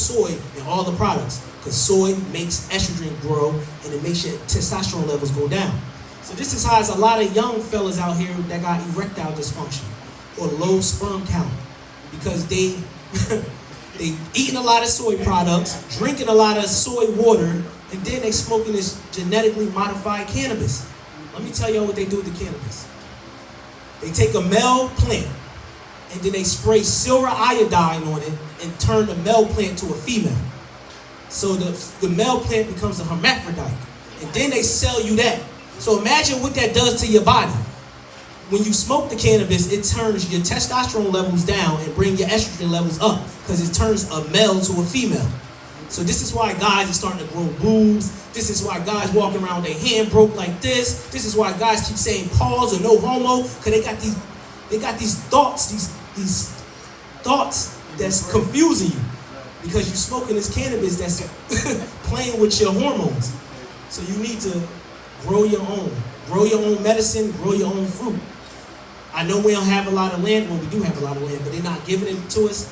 soy in all the products, because soy makes estrogen grow and it makes your testosterone levels go down. So this is how a lot of young fellas out here that got erectile dysfunction or low sperm count, because they they eating a lot of soy products, drinking a lot of soy water, and then they smoking this genetically modified cannabis. Let me tell y'all what they do with the cannabis. They take a male plant and then they spray silver iodine on it and turn the male plant to a female. So the male plant becomes a hermaphrodite, and then they sell you that. So imagine what that does to your body. When you smoke the cannabis, it turns your testosterone levels down and bring your estrogen levels up, because it turns a male to a female. So this is why guys are starting to grow boobs. This is why guys walking around with their hand broke like this. This is why guys keep saying pause or no homo, because they got these thoughts, these thoughts that's confusing you, because you're smoking this cannabis that's playing with your hormones. So you need to grow your own medicine, grow your own fruit. I know we don't have a lot of land. Well, we do have a lot of land, but they're not giving it to us.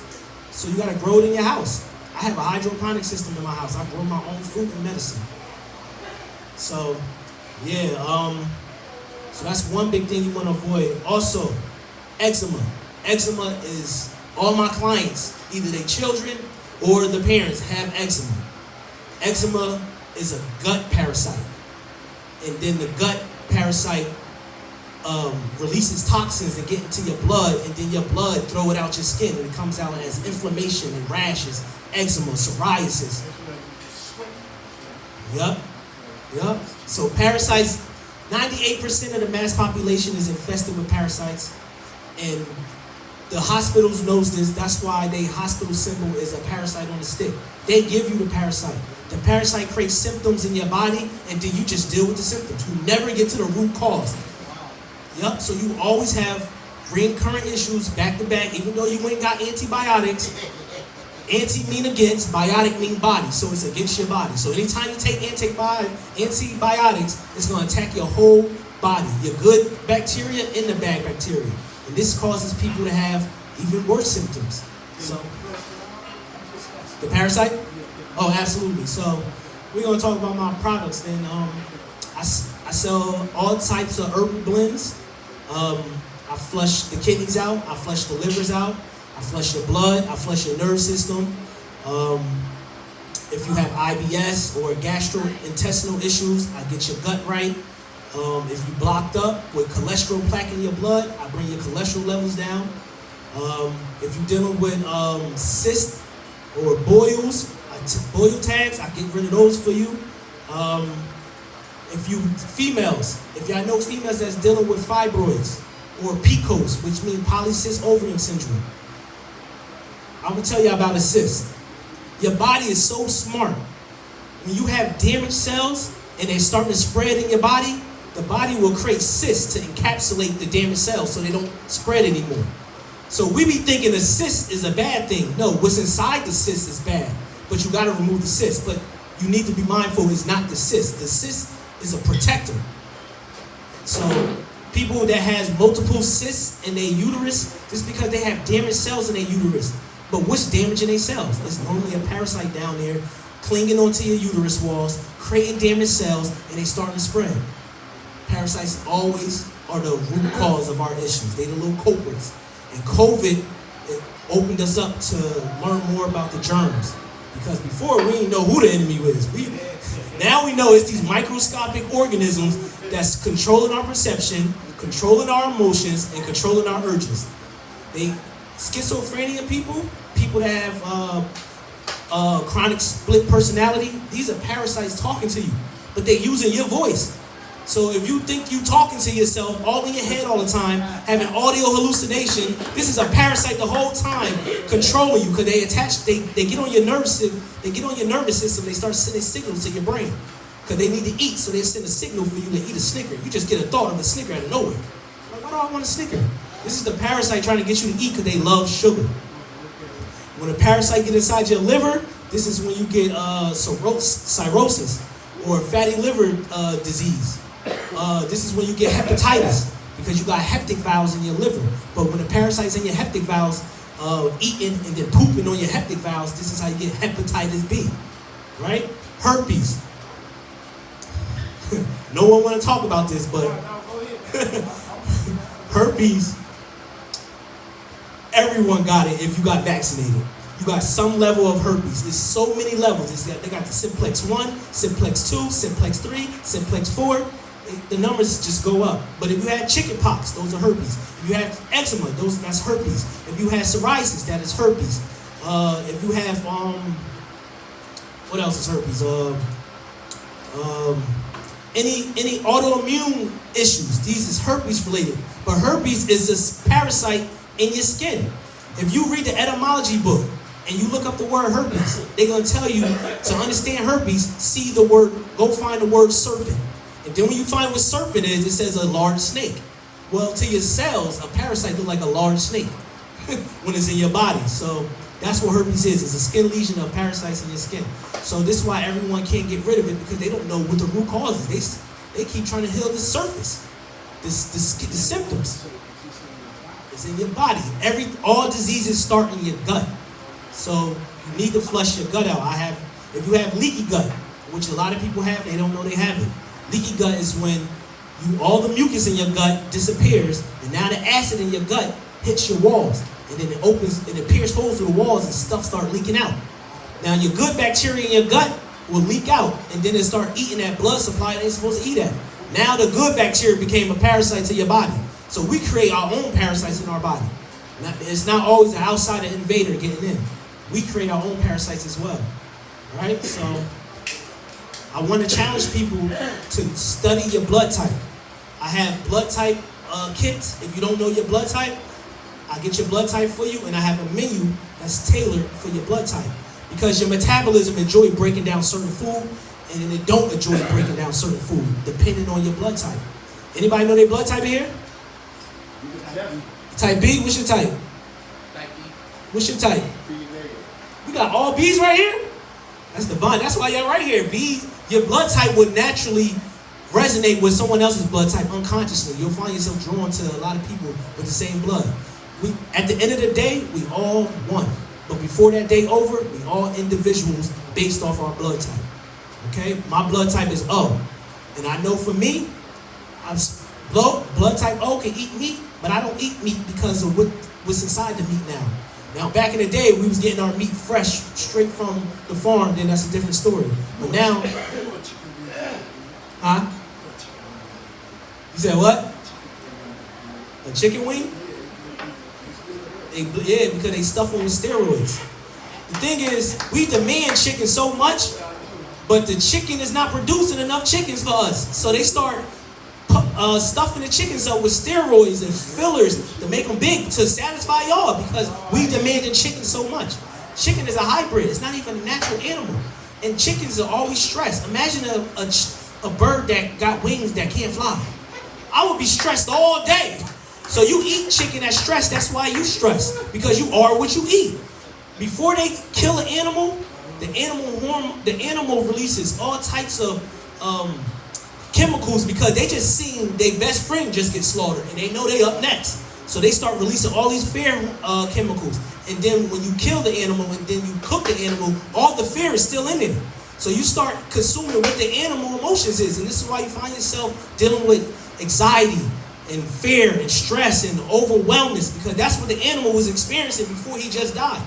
So you got to grow it in your house. I have a hydroponic system in my house. I grow my own fruit and medicine. So, yeah, so that's one big thing you want to avoid. Also, eczema. Eczema is, all my clients, either their children or the parents have eczema. Eczema is a gut parasite. And then the gut parasite releases toxins that get into your blood, and then your blood throw it out your skin, and it comes out as inflammation and rashes, eczema, psoriasis. Yup. So parasites, 98% of the mass population is infested with parasites, and the hospitals knows this. That's why their hospital symbol is a parasite on a stick. They give you the parasite. The parasite creates symptoms in your body, and then you just deal with the symptoms. You never get to the root cause. Yup, so you always have recurrent issues back to back, even though you ain't got antibiotics. Anti mean against, biotic mean body, so it's against your body. So anytime you take antibiotics, it's going to attack your whole body, your good bacteria and the bad bacteria. And this causes people to have even worse symptoms. So, the parasite? Oh, absolutely. So, we're going to talk about my products. Then I sell all types of herbal blends. I flush the kidneys out. I flush the livers out. I flush your blood. I flush your nerve system. If you have IBS or gastrointestinal issues, I get your gut right. If you blocked up with cholesterol plaque in your blood, I bring your cholesterol levels down. If you're dealing with cysts or boils, boil tags, I get rid of those for you. If y'all know females that's dealing with fibroids or PCOS, which means polycystic ovarian syndrome, I will tell you about a cyst. Your body is so smart. When you have damaged cells and they're starting to spread in your body, the body will create cysts to encapsulate the damaged cells so they don't spread anymore. So we be thinking a cyst is a bad thing. No, what's inside the cyst is bad, but you got to remove the cyst. But you need to be mindful it's not the cyst. The cyst is a protector. So people that has multiple cysts in their uterus, just because they have damaged cells in their uterus. But what's damaging their cells? It's normally a parasite down there clinging onto your uterus walls, creating damaged cells, and they starting to spread. Parasites always are the root cause of our issues. They the little culprits. And COVID, it opened us up to learn more about the germs. Because before, we didn't know who the enemy was. Now we know it's these microscopic organisms that's controlling our perception, controlling our emotions, and controlling our urges. Schizophrenia people that have chronic split personality, these are parasites talking to you, but they're using your voice. So if you think you talking to yourself all in your head all the time, having audio hallucination, this is a parasite the whole time controlling you, because they get on your nervous system, they start sending signals to your brain. Because they need to eat, so they send a signal for you to eat a Snicker. You just get a thought of a Snicker out of nowhere. Like, why do I want a Snicker? This is the parasite trying to get you to eat because they love sugar. When a parasite gets inside your liver, this is when you get cirrhosis or fatty liver disease. This is when you get hepatitis because you got heptic valves in your liver. But when the parasite's in your heptic valves, eating and then pooping on your hepatic valves, this is how you get hepatitis B, right? Herpes. No one want to talk about this, but herpes, everyone got it if you got vaccinated. You got some level of herpes. There's so many levels. They got the simplex 1, simplex 2, simplex 3, simplex 4. The numbers just go up. But if you had chicken pox, those are herpes. If you have eczema, that's herpes. If you have psoriasis, that is herpes. If you have what else is herpes? Any autoimmune issues, these is herpes related. But herpes is this parasite in your skin. If you read the etymology book and you look up the word herpes, they're gonna tell you to understand herpes, go find the word serpent. And then when you find what serpent is, it says a large snake. Well, to your cells, a parasite look like a large snake when it's in your body. So that's what herpes is. It's a skin lesion of parasites in your skin. So this is why everyone can't get rid of it, because they don't know what the root cause is. They keep trying to heal the surface, the symptoms. It's in your body. All diseases start in your gut. So you need to flush your gut out. If you have leaky gut, which a lot of people have, they don't know they have it. Leaky gut is when all the mucus in your gut disappears, and now the acid in your gut hits your walls, and then it pierces holes through the walls, and stuff start leaking out. Now your good bacteria in your gut will leak out, and then it start eating that blood supply they ain't supposed to eat at. Now the good bacteria became a parasite to your body. So we create our own parasites in our body. It's not always the outsider invader getting in. We create our own parasites as well, right? So I want to challenge people to study your blood type. I have blood type kits. If you don't know your blood type, I get your blood type for you, and I have a menu that's tailored for your blood type. Because your metabolism enjoy breaking down certain food, and then it don't enjoy breaking down certain food, depending on your blood type. Anybody know their blood type here? Type B, what's your type? Type B. What's your type? We got all B's right here? That's divine. That's why y'all right here. B's, your blood type would naturally resonate with someone else's blood type unconsciously. You'll find yourself drawn to a lot of people with the same blood. At the end of the day, we all one. But before that day over, we all individuals based off our blood type. Okay? My blood type is O. And I know for me, blood type O can eat meat, but I don't eat meat because of what's inside the meat now. Now, back in the day, we was getting our meat fresh, straight from the farm, then that's a different story. But now, huh? You said what? A chicken wing? Yeah, because they stuff them with steroids. The thing is, we demand chicken so much, but the chicken is not producing enough chickens for us. So they start stuffing the chickens up with steroids and fillers to make them big to satisfy y'all, because we demanding chicken so much. Chicken is a hybrid. It's not even a natural animal. And chickens are always stressed. Imagine a bird that got wings that can't fly. I would be stressed all day. So you eat chicken that's stressed. That's why you stress, because you are what you eat. Before they kill an animal, the animal releases all types of chemicals, because they just seen their best friend just get slaughtered and they know they up next. So they start releasing all these fear chemicals. And then when you kill the animal and then you cook the animal, all the fear is still in there. So you start consuming what the animal emotions is. And this is why you find yourself dealing with anxiety and fear and stress and overwhelmness, because that's what the animal was experiencing before he just died.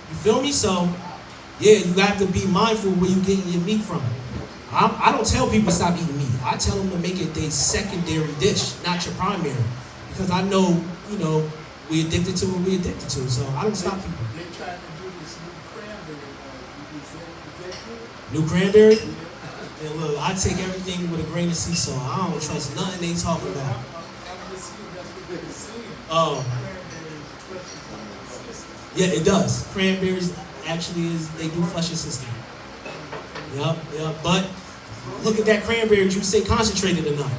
You feel me? So yeah, you have to be mindful where you're getting your meat from. I don't tell people to stop eating meat. I tell them to make it their secondary dish, not your primary. Because I know, we addicted to what we addicted to. So I don't stop people. They trying to do this New new cranberry. cranberry? And look, I take everything with a grain of sea salt. I don't trust nothing they talking about. Oh. Yeah, it does. Cranberries actually they do flush your system. Yep. But look at that cranberry juice, say concentrated or not.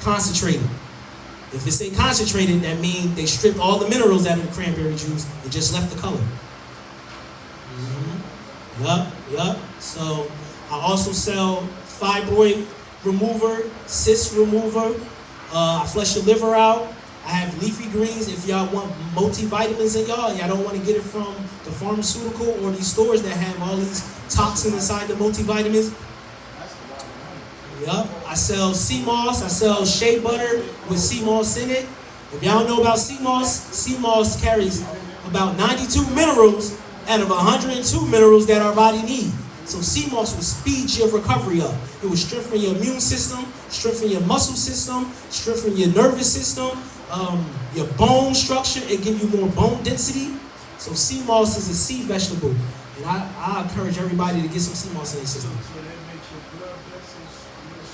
Concentrated. If it say concentrated, that means they stripped all the minerals out of the cranberry juice and just left the color. Yep. So I also sell fibroid remover, cyst remover. I flush your liver out. I have leafy greens if y'all want multivitamins in y'all and y'all don't want to get it from the pharmaceutical or these stores that have all these toxins inside the multivitamins. Yup. I sell sea moss. I sell shea butter with sea moss in it. If y'all don't know about sea moss carries about 92 minerals out of 102 minerals that our body needs. So sea moss will speed your recovery up. It will strengthen your immune system, strengthen your muscle system, strengthen your nervous system, your bone structure. It gives you more bone density. So sea moss is a sea vegetable. And I encourage everybody to get some sea moss in their system. So that makes your blood vessels more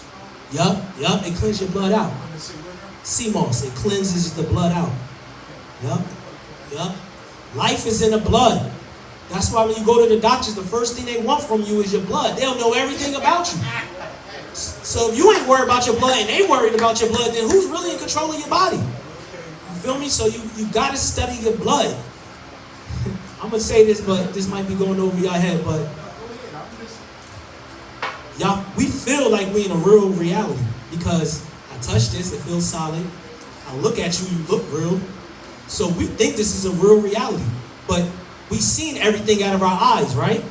strong? Yup, it cleans your blood out. Sea moss, it cleanses the blood out. Yup. Life is in the blood. That's why when you go to the doctors, the first thing they want from you is your blood. They'll know everything about you. So if you ain't worried about your blood and they worried about your blood, then who's really in control of your body? You feel me? So you gotta study your blood. I'm gonna say this, but this might be going over your head, but y'all, we feel like we in a real reality because I touch this, it feels solid. I look at you, you look real. So we think this is a real reality, but we've seen everything out of our eyes, right?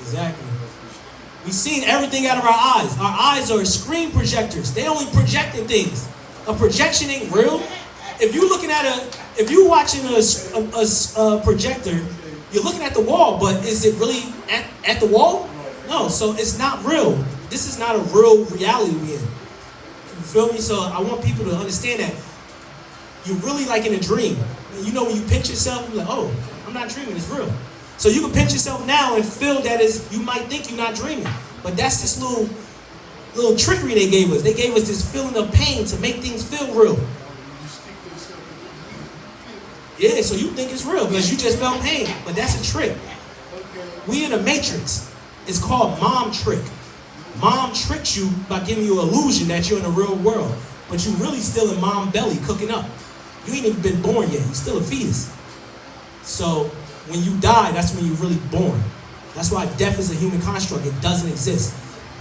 Exactly. We've seen everything out of our eyes. Our eyes are screen projectors. They only projecting things. A projection ain't real. If you're watching a projector, you're looking at the wall, but is it really at the wall? No, so it's not real. This is not a real reality we're in. You feel me? So I want people to understand that you're really like in a dream. You know when you pinch yourself, you're like, oh, I'm not dreaming, it's real. So you can pinch yourself now and feel that you might think you're not dreaming. But that's this little trickery they gave us. They gave us this feeling of pain to make things feel real. Yeah, so you think it's real because you just felt pain. But that's a trick. We in a matrix. It's called mom trick. Mom tricks you by giving you an illusion that you're in the real world. But you really still in mom belly cooking up. You ain't even been born yet. You're still a fetus. So when you die, that's when you're really born. That's why death is a human construct. It doesn't exist.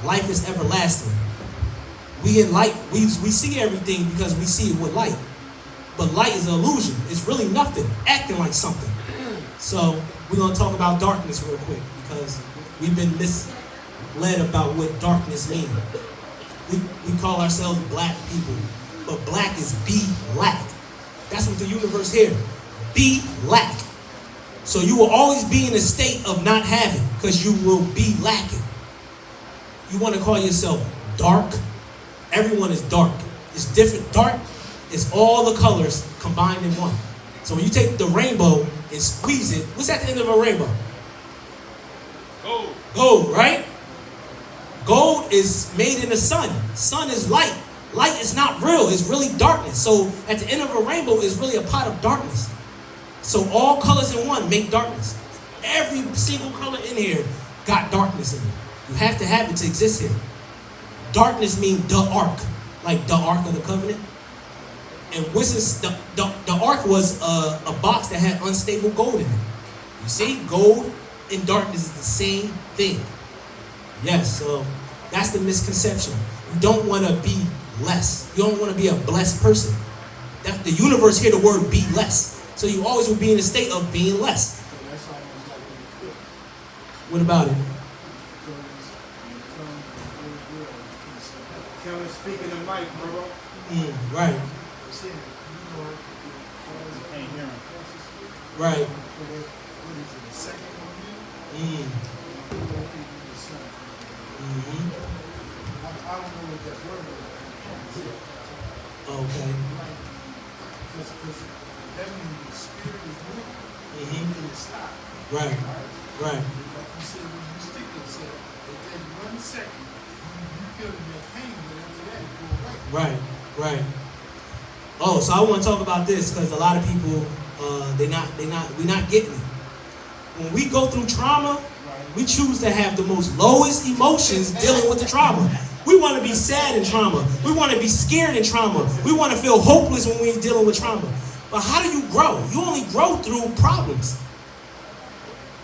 Life is everlasting. We in light, we see everything because we see it with light. But light is an illusion. It's really nothing, acting like something. So we're going to talk about darkness real quick because we've been misled about what darkness means. We call ourselves black people, but black is be lack. That's what the universe here. Be lack. So you will always be in a state of not having because you will be lacking. You want to call yourself dark? Everyone is dark. It's different. Dark is all the colors combined in one. So when you take the rainbow and squeeze it, what's at the end of a rainbow? Gold. Gold, right? Gold is made in the sun. Sun is light. Light is not real. It's really darkness. So at the end of a rainbow is really a pot of darkness. So all colors in one make darkness. Every single color in here got darkness in it. You have to have it to exist here. Darkness means the ark, like the Ark of the Covenant. And the ark was a box that had unstable gold in it. You see, gold and darkness is the same thing. Yes, so that's the misconception. You don't want to be less. You don't want to be a blessed person. That the universe hear the word be less. So you always will be in a state of being less. What about it? Speaking of mic, bro. Right. Right. I don't know what that word is. Okay. Because that means the spirit is moving. It stop. Right. Right. Like you said, when you stick yourself, it takes 1 second. You feel that pain, but after that, it goes away. Right. Right. Oh, so I want to talk about this because a lot of people, we're not getting it. When we go through trauma, we choose to have the most lowest emotions dealing with the trauma. We want to be sad in trauma. We want to be scared in trauma. We want to feel hopeless when we're dealing with trauma. But how do you grow? You only grow through problems.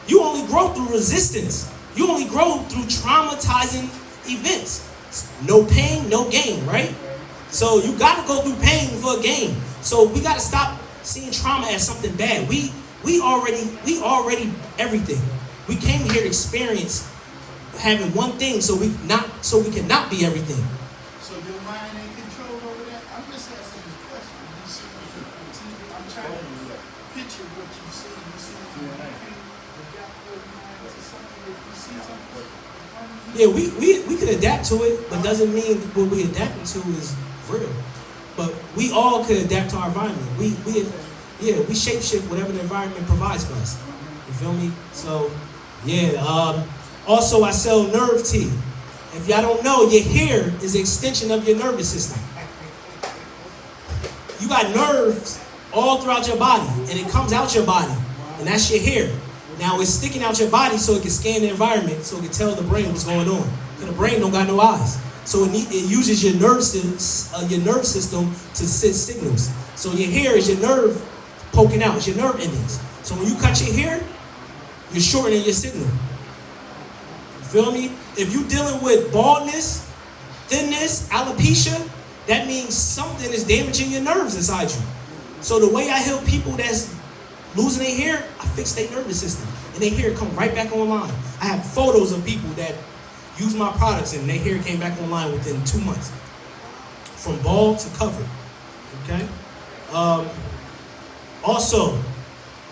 You only grow through resistance. You only grow through traumatizing events. No pain, no gain, right? So you gotta go through pain for a gain. So we gotta stop seeing trauma as something bad. We already everything. We came here to experience having one thing, so we cannot be everything. So your mind ain't controlled over that? I'm just asking this question. You see on TV, I'm trying to picture what you see. You see on TV, adapt your mind to something that you see something. Yeah, we could adapt to it, but doesn't mean what we adapting to is real. But we all could adapt to our environment. We shapeshift whatever the environment provides for us. You feel me? So, yeah. Also, I sell nerve tea. If y'all don't know, your hair is an extension of your nervous system. You got nerves all throughout your body, and it comes out your body, and that's your hair. Now it's sticking out your body so it can scan the environment, so it can tell the brain what's going on. Because the brain don't got no eyes, so it uses your nerve system to send signals. So your hair is your nerve poking out. It's your nerve endings. So when you cut your hair, you're shortening your signal. You feel me? If you're dealing with baldness, thinness, alopecia, that means something is damaging your nerves inside you. So the way I help people that's losing their hair, I fix their nervous system. And their hair come right back online. I have photos of people that use my products and their hair came back online within 2 months. From bald to covered. Okay? Also,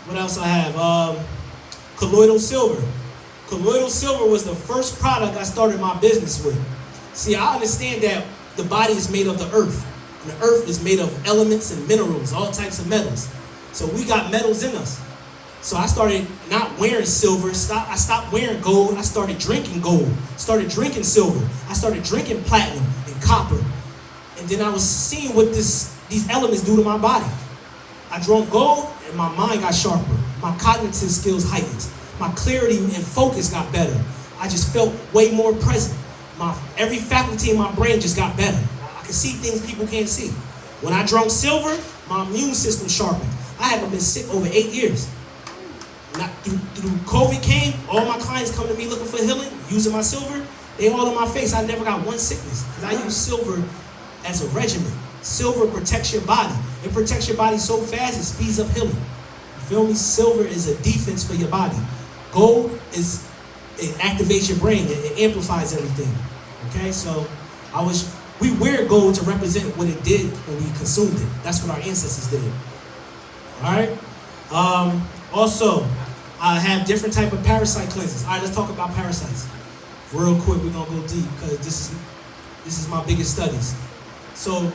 what else I have? Colloidal silver. Colloidal silver was the first product I started my business with. See, I understand that the body is made of the earth. And the earth is made of elements and minerals, all types of metals. So we got metals in us. So I started not wearing silver. I stopped wearing gold. I started drinking gold. Started drinking silver. I started drinking platinum and copper. And then I was seeing what these elements do to my body. I drank gold and my mind got sharper. My cognitive skills heightened. My clarity and focus got better. I just felt way more present. Every faculty in my brain just got better. I could see things people can't see. When I drank silver, my immune system sharpened. I haven't been sick over 8 years. Through COVID came, all my clients come to me looking for healing, using my silver. They all on my face. I never got one sickness because I use silver as a regimen. Silver protects your body. It protects your body so fast it speeds up healing. You feel me? Silver is a defense for your body. Gold it activates your brain. It amplifies everything. Okay, so we wear gold to represent what it did when we consumed it. That's what our ancestors did. All right. Also, I have different type of parasite cleanses. All right, let's talk about parasites. Real quick, we're gonna go deep because this is my biggest studies. So,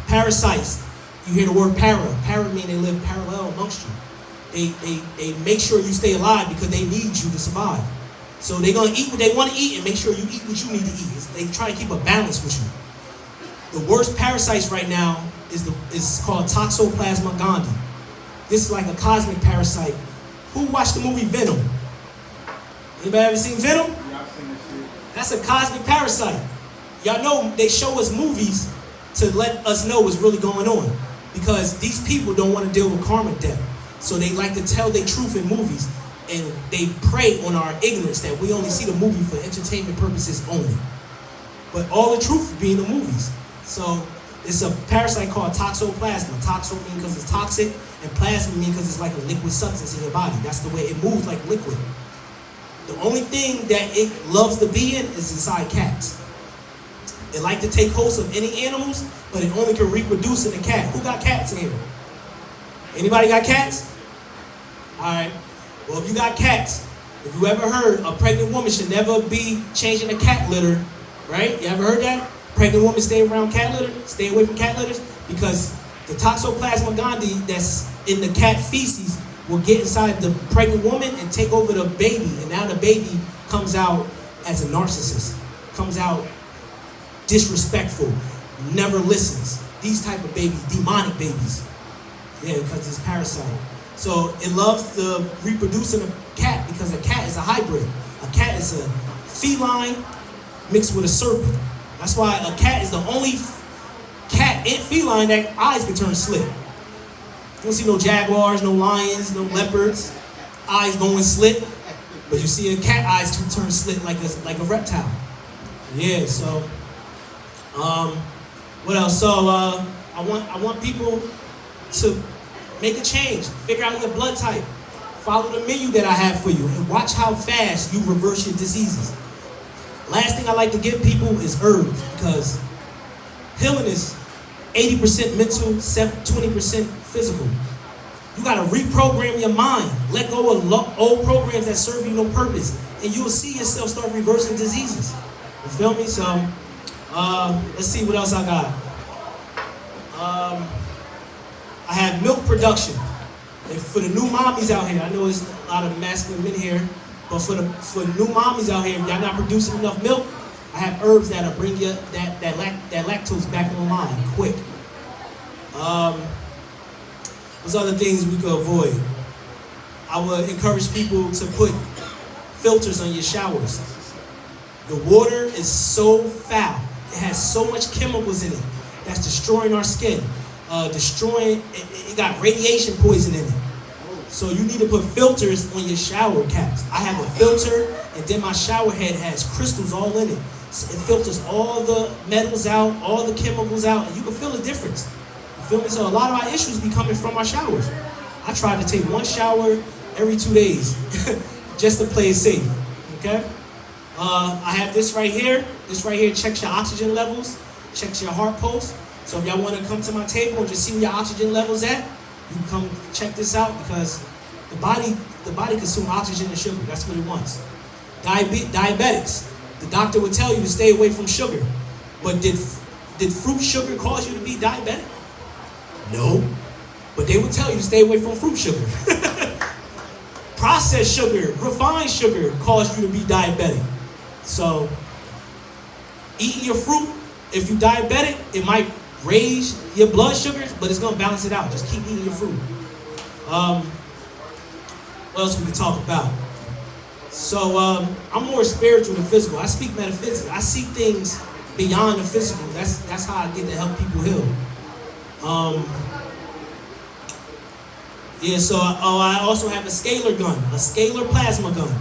parasites. You hear the word para. Para mean they live parallel amongst you. They make sure you stay alive because they need you to survive. So they're gonna eat what they want to eat and make sure you eat what you need to eat. They try to keep a balance with you. The worst parasites right now is called Toxoplasma gondii. This is like a cosmic parasite. Who watched the movie Venom? Anybody ever seen Venom? Yeah, I've seen this shit. That's a cosmic parasite. Y'all know they show us movies to let us know what's really going on. Because these people don't want to deal with karmic debt. So they like to tell their truth in movies. And they prey on our ignorance that we only see the movie for entertainment purposes only. But all the truth will be in the movies. So it's a parasite called toxoplasma. Toxo means because it's toxic, and plasma means because it's like a liquid substance in your body. That's the way it moves, like liquid. The only thing that it loves to be in is inside cats. It like to take host of any animals, but it only can reproduce in a cat. Who got cats in here? Anybody got cats? All right. Well, if you got cats, if you ever heard a pregnant woman should never be changing a cat litter, right? You ever heard that? Pregnant women stay around cat litter, stay away from cat litters, because the Toxoplasma gondii that's in the cat feces will get inside the pregnant woman and take over the baby, and now the baby comes out as a narcissist, comes out disrespectful, never listens. These type of babies, demonic babies. Yeah, because it's parasite. So it loves to reproduce in a cat because a cat is a hybrid. A cat is a feline mixed with a serpent. That's why a cat is the only cat and feline that eyes can turn slit. You don't see no jaguars, no lions, no leopards, eyes going slit. But you see a cat eyes can turn slit like a reptile. Yeah, so What else? So I want people to make a change. Figure out your blood type. Follow the menu that I have for you, and watch how fast you reverse your diseases. Last thing I like to give people is herbs, because healing is 80% mental, 20% physical. You gotta reprogram your mind. Let go of old programs that serve you no purpose, and you will see yourself start reversing diseases. You feel me? So, let's see what else I got. I have milk production. And for the new mommies out here, I know there's a lot of masculine men here, but for new mommies out here, if y'all not producing enough milk, I have herbs that'll bring you that lactose back online quick. What's other things we could avoid? I would encourage people to put filters on your showers. The water is so foul. It has so much chemicals in it that's destroying our skin. It got radiation poison in it. So you need to put filters on your shower caps. I have a filter, and then my shower head has crystals all in it. So it filters all the metals out, all the chemicals out, and you can feel the difference. You feel me? So a lot of our issues be coming from our showers. I try to take one shower every 2 days just to play it safe. Okay? I have this right here. This right here checks your oxygen levels, checks your heart pulse. So if y'all want to come to my table and just see where your oxygen level's at, you can come check this out, because the body consumes oxygen and sugar. That's what it wants. Diabetics. The doctor would tell you to stay away from sugar. But did fruit sugar cause you to be diabetic? No. But they would tell you to stay away from fruit sugar. Processed sugar, refined sugar cause you to be diabetic. So eating your fruit, if you're diabetic, it might raise your blood sugars, but it's going to balance it out. Just keep eating your fruit. What else we can talk about? So I'm more spiritual than physical. I speak metaphysics. I see things beyond the physical. That's how I get to help people heal. So I also have a scalar gun, a scalar plasma gun.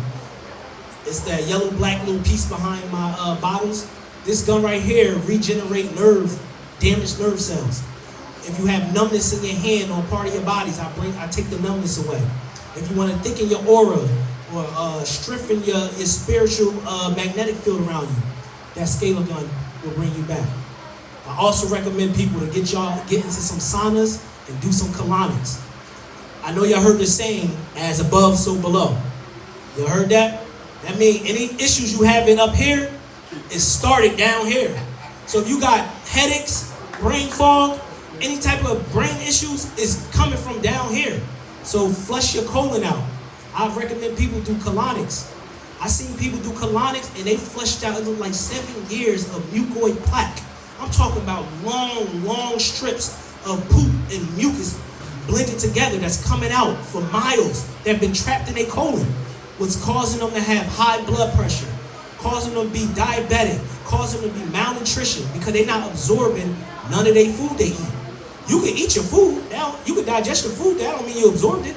It's that yellow black little piece behind my bottles. This gun right here regenerate damaged nerve cells. If you have numbness in your hand or part of your bodies, I take the numbness away. If you want to thicken your aura or strengthen your spiritual magnetic field around you, that scalar gun will bring you back. I also recommend people to get into some saunas and do some colonics. I know y'all heard the saying, as above, so below. You heard that? That means any issues you having up here is started down here. So if you got headaches, brain fog, any type of brain issues is coming from down here. So flush your colon out. I recommend people do colonics. I seen people do colonics and they flushed out, it looked like 7 years of mucoid plaque. I'm talking about long strips of poop and mucus blended together that's coming out for miles that have been trapped in their colon. What's causing them to have high blood pressure, causing them to be diabetic, causing them to be malnutrition, because they're not absorbing none of their food they eat. You can eat your food, you can digest your food, that don't mean you absorbed it.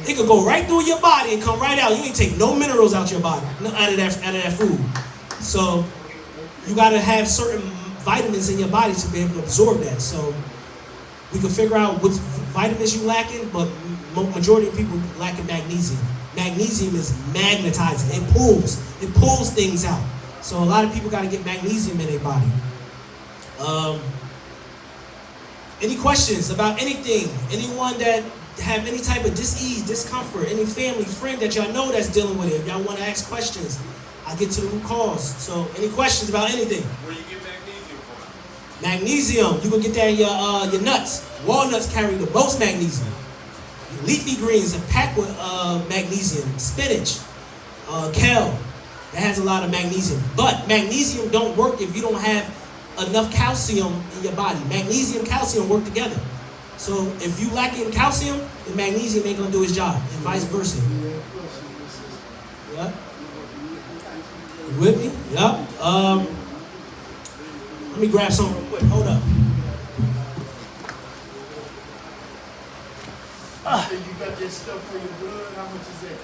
It could go right through your body and come right out. You ain't take no minerals out your body, out of that food. So you gotta have certain vitamins in your body to be able to absorb that. So we can figure out what vitamins you lacking, but majority of people lacking magnesium. Magnesium is magnetizing. It pulls things out. So a lot of people got to get magnesium in their body. Any questions about anything? Anyone that have any type of dis-ease, discomfort, any family, friend that y'all know that's dealing with it? If y'all want to ask questions, I get to the root cause. So any questions about anything? Where you get magnesium from? Magnesium, you can get that in your nuts. Walnuts carry the most magnesium. Leafy greens are packed with magnesium. Spinach, kale, that has a lot of magnesium. But magnesium don't work if you don't have enough calcium in your body. Magnesium, calcium work together. So if you lacking calcium, the magnesium ain't gonna do its job, and vice versa. Yeah. You with me? Yeah. Let me grab some real quick. Hold up. So you got this stuff for your blood. How much is that?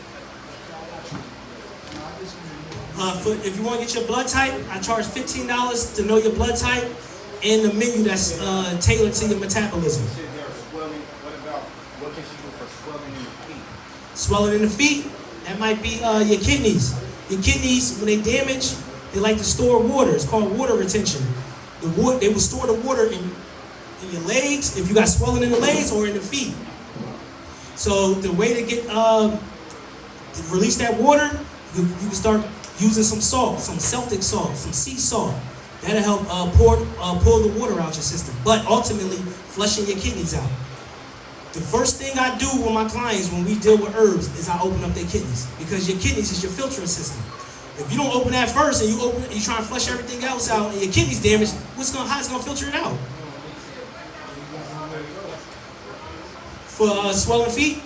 If you want to get your blood type, I charge $15 to know your blood type. and the menu that's tailored to your metabolism. You said there are swelling. What can she do for swelling in the feet? Swelling in the feet, that might be your kidneys. Your kidneys, when they damage, they like to store water. It's called water retention. They will store the water in your legs, if you got swelling in the legs, or in the feet. So the way to get to release that water, you can start using some salt, some Celtic salt, some sea salt. That'll help pull the water out your system. But ultimately, flushing your kidneys out. The first thing I do with my clients when we deal with herbs is I open up their kidneys, because your kidneys is your filtering system. If you don't open that first and you try to flush everything else out and your kidneys damaged, how's it gonna filter it out? For swollen feet,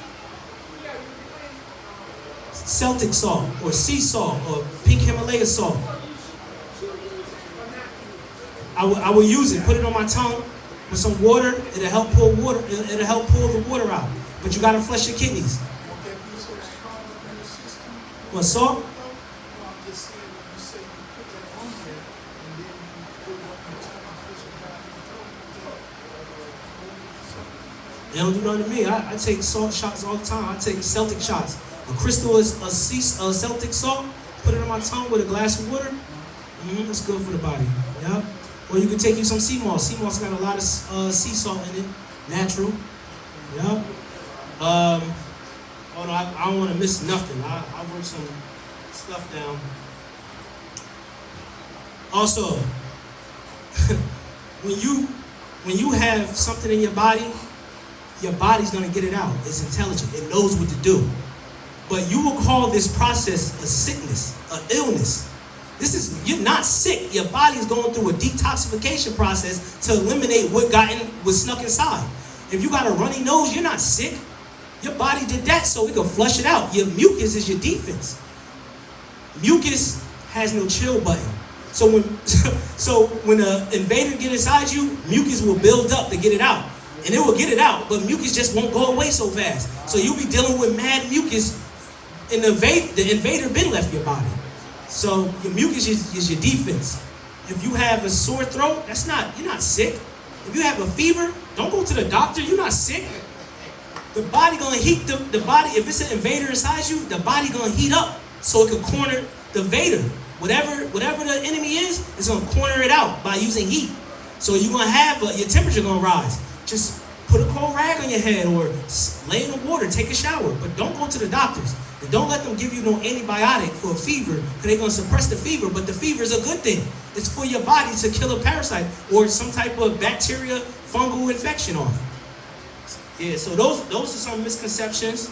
Celtic salt or sea salt or pink Himalaya salt. I will use it. Put it on my tongue with some water. It'll help pull water. It'll help pull the water out. But you gotta flush your kidneys. What, salt? They don't do nothing to me. I take salt shots all the time. I take Celtic shots. A crystal is a Celtic salt. Put it on my tongue with a glass of water. That's good for the body. Yeah. Or you can take you some sea moss. Sea moss got a lot of sea salt in it, natural. Yeah. Oh no, I don't want to miss nothing. I wrote some stuff down. Also, when you have something in your body's gonna get it out. It's intelligent. It knows what to do. But you will call this process a sickness, an illness. You're not sick. Your body is going through a detoxification process to eliminate what was snuck inside. If you got a runny nose, you're not sick. Your body did that so it could flush it out. Your mucus is your defense. Mucus has no chill button. So when an invader get inside you, mucus will build up to get it out. And it will get it out, but mucus just won't go away so fast. So you'll be dealing with mad mucus, and the invader been left your body. So your mucus is your defense. If you have a sore throat, you're not sick. If you have a fever, don't go to the doctor. You're not sick. The body gonna heat the body. If it's an invader inside you, the body gonna heat up so it can corner the invader. Whatever the enemy is, it's gonna corner it out by using heat. So you're gonna have your temperature gonna rise. Just put a cold rag on your head or lay in the water, take a shower. But don't go to the doctors. And don't let them give you no antibiotic for a fever, because they're going to suppress the fever. But the fever is a good thing. It's for your body to kill a parasite or some type of bacteria, fungal infection off. Yeah, so those are some misconceptions.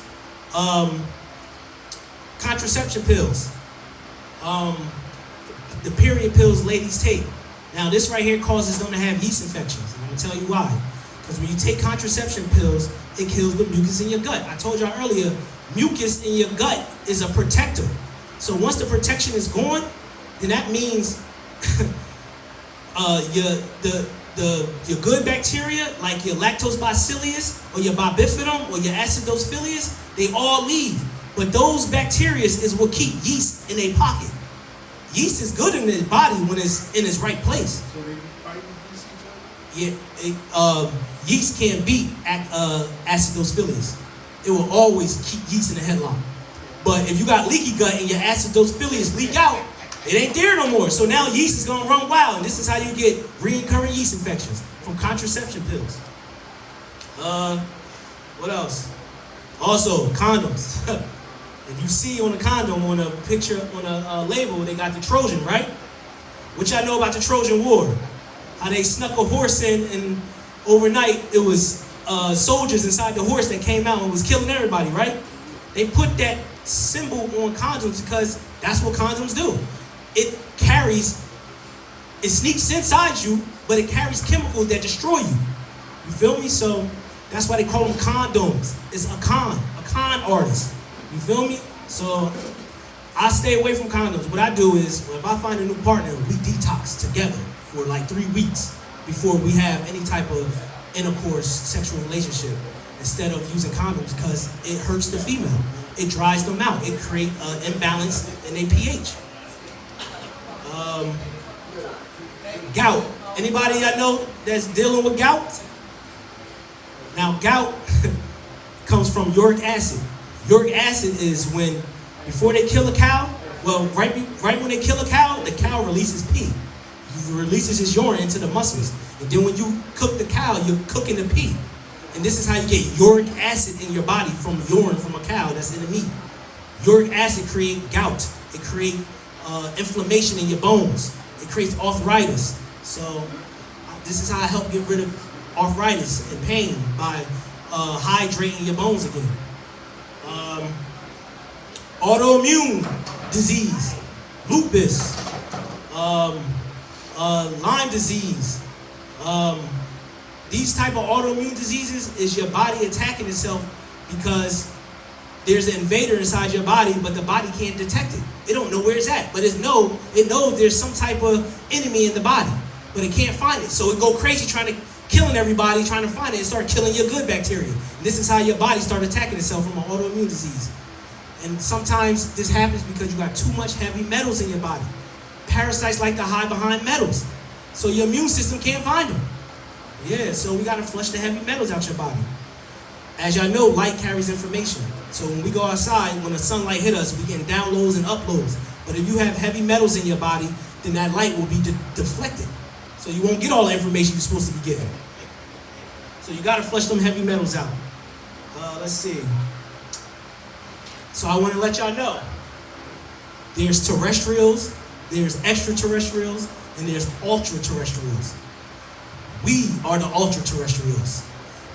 Contraception pills. The period pills ladies take. Now this right here causes them to have yeast infections. I'm going to tell you why. Because when you take contraception pills, it kills the mucus in your gut. I told y'all earlier, mucus in your gut is a protector. So once the protection is gone, then that means your good bacteria, like your lactobacillus or your bifidum or your acidophilus, they all leave. But those bacteria is what keep yeast in a pocket. Yeast is good in the body when it's in its right place. So they be fighting against each other? Yeah, yeast can't beat acidophilus. It will always keep yeast in the headlock. But if you got leaky gut and your acidophilus leak out, it ain't there no more. So now yeast is gonna run wild, and this is how you get recurring yeast infections from contraception pills. What else? Also, condoms. If you see on a condom, on a picture, on a label, they got the Trojan, right? What y'all know about the Trojan War? How they snuck a horse in, and overnight it was soldiers inside the horse that came out and was killing everybody, right? They put that symbol on condoms because that's what condoms do. It sneaks inside you, but it carries chemicals that destroy you. You feel me? So that's why they call them condoms. It's a con artist. You feel me? So I stay away from condoms. What I do is, if I find a new partner, we detox together for like 3 weeks before we have any type of intercourse, sexual relationship, instead of using condoms, because it hurts the female. It dries them out. It creates an imbalance in their pH. Gout Anybody I know that's dealing with gout? Now, gout comes from uric acid. Uric acid is when, before they kill a cow, well, right when they kill a cow, the cow releases pee. He releases his urine into the muscles. And then when you cook the cow, you're cooking the pee. And this is how you get uric acid in your body from urine from a cow that's in the meat. Uric acid creates gout. It creates inflammation in your bones. It creates arthritis. So this is how I help get rid of arthritis and pain by hydrating your bones again. Autoimmune disease, lupus, Lyme disease. These type of autoimmune diseases is your body attacking itself because there's an invader inside your body, but the body can't detect it. It don't know where it's at, but it knows there's some type of enemy in the body, but it can't find it. So it go crazy killing everybody, trying to find it, and start killing your good bacteria. And this is how your body start attacking itself from an autoimmune disease. And sometimes this happens because you got too much heavy metals in your body. Parasites like to hide behind metals, so your immune system can't find them. Yeah, so we gotta flush the heavy metals out your body. As y'all know, light carries information. So when we go outside, when the sunlight hit us, we get downloads and uploads. But if you have heavy metals in your body, then that light will be deflected. So you won't get all the information you're supposed to be getting. So you gotta flush them heavy metals out. Let's see. So I wanna let y'all know, there's terrestrials, there's extraterrestrials, and there's ultra-terrestrials. We are the ultra-terrestrials.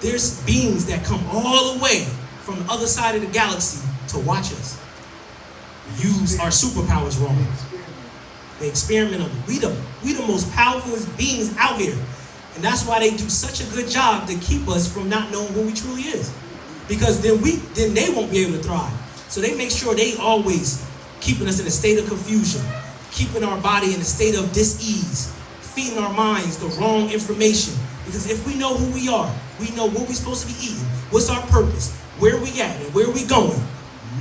There's beings that come all the way from the other side of the galaxy to watch us use our superpowers wrong. They experiment on it. We the most powerful beings out here. And that's why they do such a good job to keep us from not knowing who we truly is. Because then they won't be able to thrive. So they make sure they always keeping us in a state of confusion, keeping our body in a state of dis-ease, feeding our minds the wrong information. Because if we know who we are, we know what we're supposed to be eating, what's our purpose, where we at, and where we going,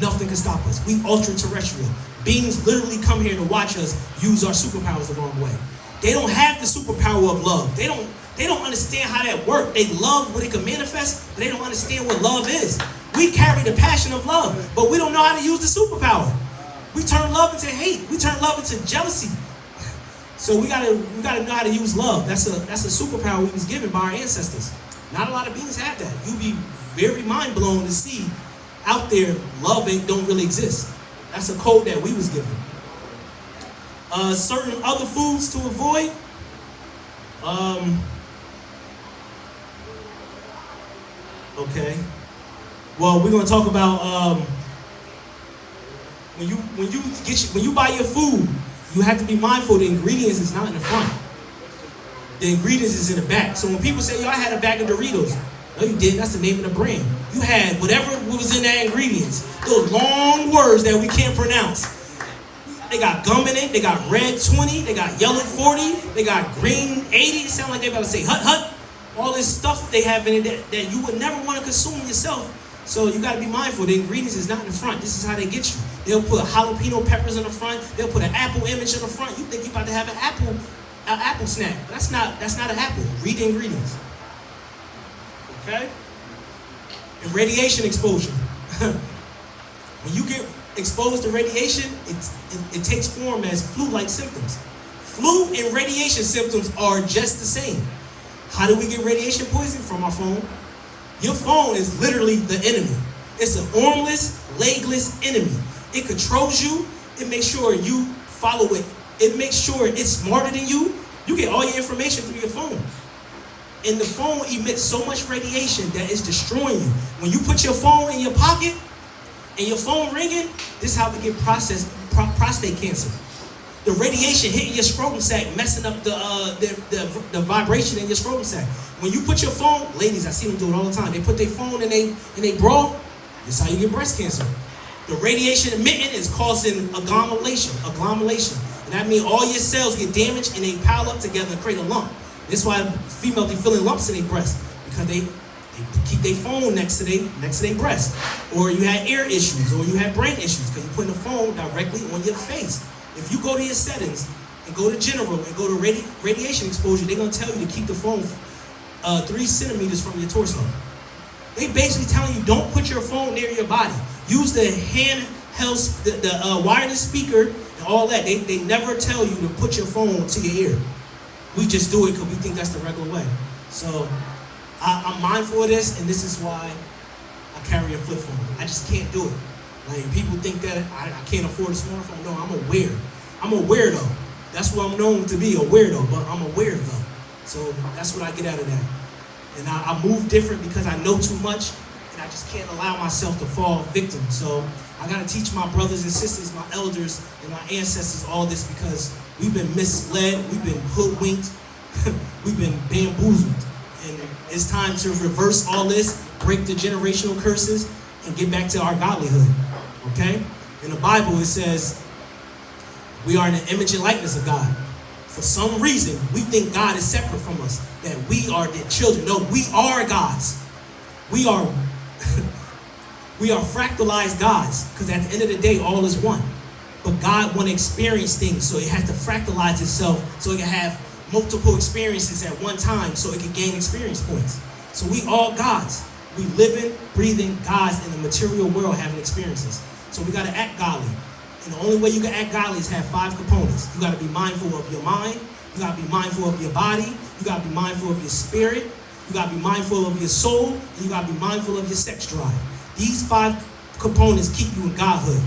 nothing can stop us. We ultra-terrestrial. Beings literally come here to watch us use our superpowers the wrong way. They don't have the superpower of love. They don't understand how that works. They love what it can manifest, but they don't understand what love is. We carry the passion of love, but we don't know how to use the superpower. We turn love into hate. We turn love into jealousy. So we gotta know how to use love. That's a superpower we was given by our ancestors. Not a lot of beings have that. You'd be very mind blown to see out there love don't really exist. That's a code that we was given. Certain other foods to avoid. Okay. Well, we're gonna talk about when you buy your food, you have to be mindful the ingredients is not in the front. The ingredients is in the back. So when people say, yo, I had a bag of Doritos. No, you didn't. That's the name of the brand. You had whatever was in that ingredients. Those long words that we can't pronounce. They got gum in it. They got red 20. They got yellow 40. They got green 80. It sound like they about to say hut hut. All this stuff they have in it that you would never want to consume yourself. So you got to be mindful. The ingredients is not in the front. This is how they get you. They'll put jalapeno peppers in the front. They'll put an apple image in the front. You think you're about to have an apple snack. But that's not an apple. Read the ingredients. Okay? And radiation exposure. When you get exposed to radiation, it takes form as flu-like symptoms. Flu and radiation symptoms are just the same. How do we get radiation poisoning? From our phone. Your phone is literally the enemy. It's an armless, legless enemy. It controls you. It makes sure you follow it. It makes sure it's smarter than you. You get all your information through your phone. And the phone emits so much radiation that it's destroying you. When you put your phone in your pocket and your phone ringing, this is how we get prostate cancer. The radiation hitting your scrotum sac, messing up the vibration in your scrotum sac. When you put your phone, ladies, I see them do it all the time. They put their phone in they bra. This is how you get breast cancer. The radiation emitting is causing agglomeration. And that means all your cells get damaged and they pile up together and create a lump. This is why females be feeling lumps in their breast, because they keep their phone next to their breast. Or you had ear issues, or you had brain issues, because you're putting the phone directly on your face. If you go to your settings and go to general and go to radiation exposure, they're gonna tell you to keep the phone 3 centimeters from your torso. They basically telling you don't put your phone near your body. Use the handheld, the wireless speaker and all that. They never tell you to put your phone to your ear. We just do it because we think that's the regular way. So I'm mindful of this, and this is why I carry a flip phone. I just can't do it. Like, people think that I can't afford a smartphone. No, I'm aware. I'm a weirdo. That's what I'm known to be, a weirdo, but I'm aware though. So that's what I get out of that. And I move different because I know too much, and I just can't allow myself to fall victim. So I gotta teach my brothers and sisters, my elders, and my ancestors all this because we've been misled, we've been hoodwinked, we've been bamboozled. And it's time to reverse all this, break the generational curses, and get back to our godlyhood, okay? In the Bible, it says, we are in the image and likeness of God. For some reason, we think God is separate from us, that we are the children. No, we are gods. We are we are fractalized gods, because at the end of the day, all is one. But God want to experience things, so it has to fractalize itself so it can have multiple experiences at one time so it can gain experience points. So we all gods. We living, breathing gods in the material world having experiences. So we got to act godly. And the only way you can act godly is have 5 components. You got to be mindful of your mind. You got to be mindful of your body. You got to be mindful of your spirit. You got to be mindful of your soul. And you got to be mindful of your sex drive. These 5 components keep you in godhood.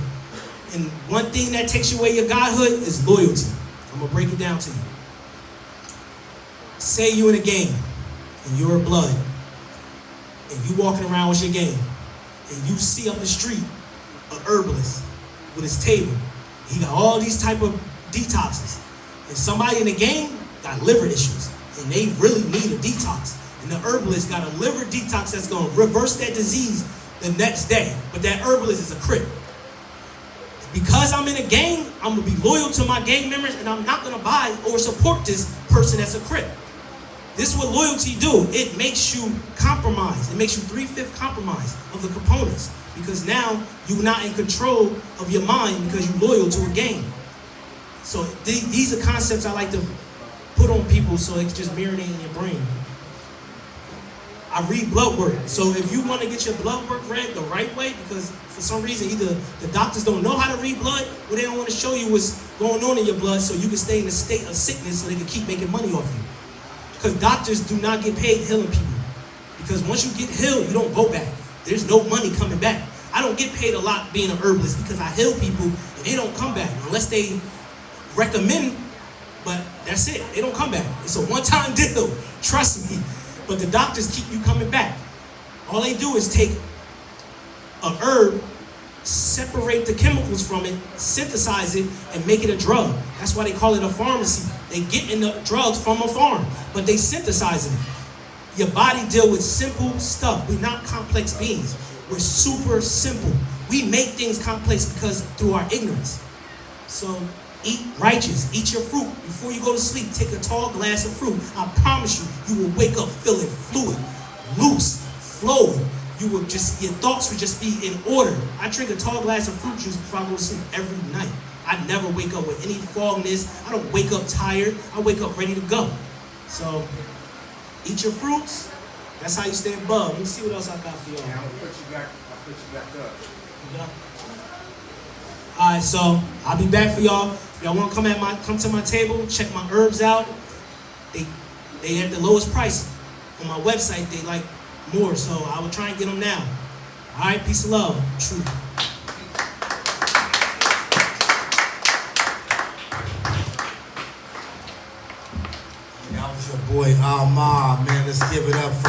And one thing that takes away your godhood is loyalty. I'm going to break it down to you. Say you in a game and you're blood. And you walking around with your game. And you see up the street an herbalist with his table. He got all these type of detoxes. And somebody in the game got liver issues. And they really need a detox. And the herbalist got a liver detox that's going to reverse that disease the next day. But that herbalist is a crip. Because I'm in a gang, I'm going to be loyal to my gang members, and I'm not going to buy or support this person that's a crip. This is what loyalty do. It makes you compromise. It makes you 3/5 compromise of the components. Because now you're not in control of your mind because you're loyal to a gang. So these are concepts I like to put on people so it can just marinate in your brain. I read blood work. So if you want to get your blood work read the right way, because for some reason either the doctors don't know how to read blood, or they don't want to show you what's going on in your blood so you can stay in a state of sickness so they can keep making money off you. Because doctors do not get paid healing people. Because once you get healed, you don't go back. There's no money coming back. I don't get paid a lot being an herbalist because I heal people and they don't come back unless they recommend, but that's it. They don't come back. It's a one-time deal. Trust me. But the doctors keep you coming back. All they do is take a herb, separate the chemicals from it, synthesize it, and make it a drug. That's why they call it a pharmacy. They get in the drugs from a farm, but they synthesize it. Your body deal with simple stuff. We're not complex beings. We're super simple. We make things complex because through our ignorance. So eat righteous. Eat your fruit. Before you go to sleep, take a tall glass of fruit. I promise you, you will wake up feeling fluid, loose, flowing. You will just, your thoughts will just be in order. I drink a tall glass of fruit juice before I go to sleep every night. I never wake up with any fogness. I don't wake up tired. I wake up ready to go. So eat your fruits. That's how you stay above. Let me see what else I got for y'all. Yeah, I'll put you back up. Yeah. All right, so I'll be back for y'all. If y'all want to come to my table, check my herbs out. They at the lowest price on my website. They like more, so I will try and get them now. All right, peace and love. True. That was your boy Almal, man. Let's give it up for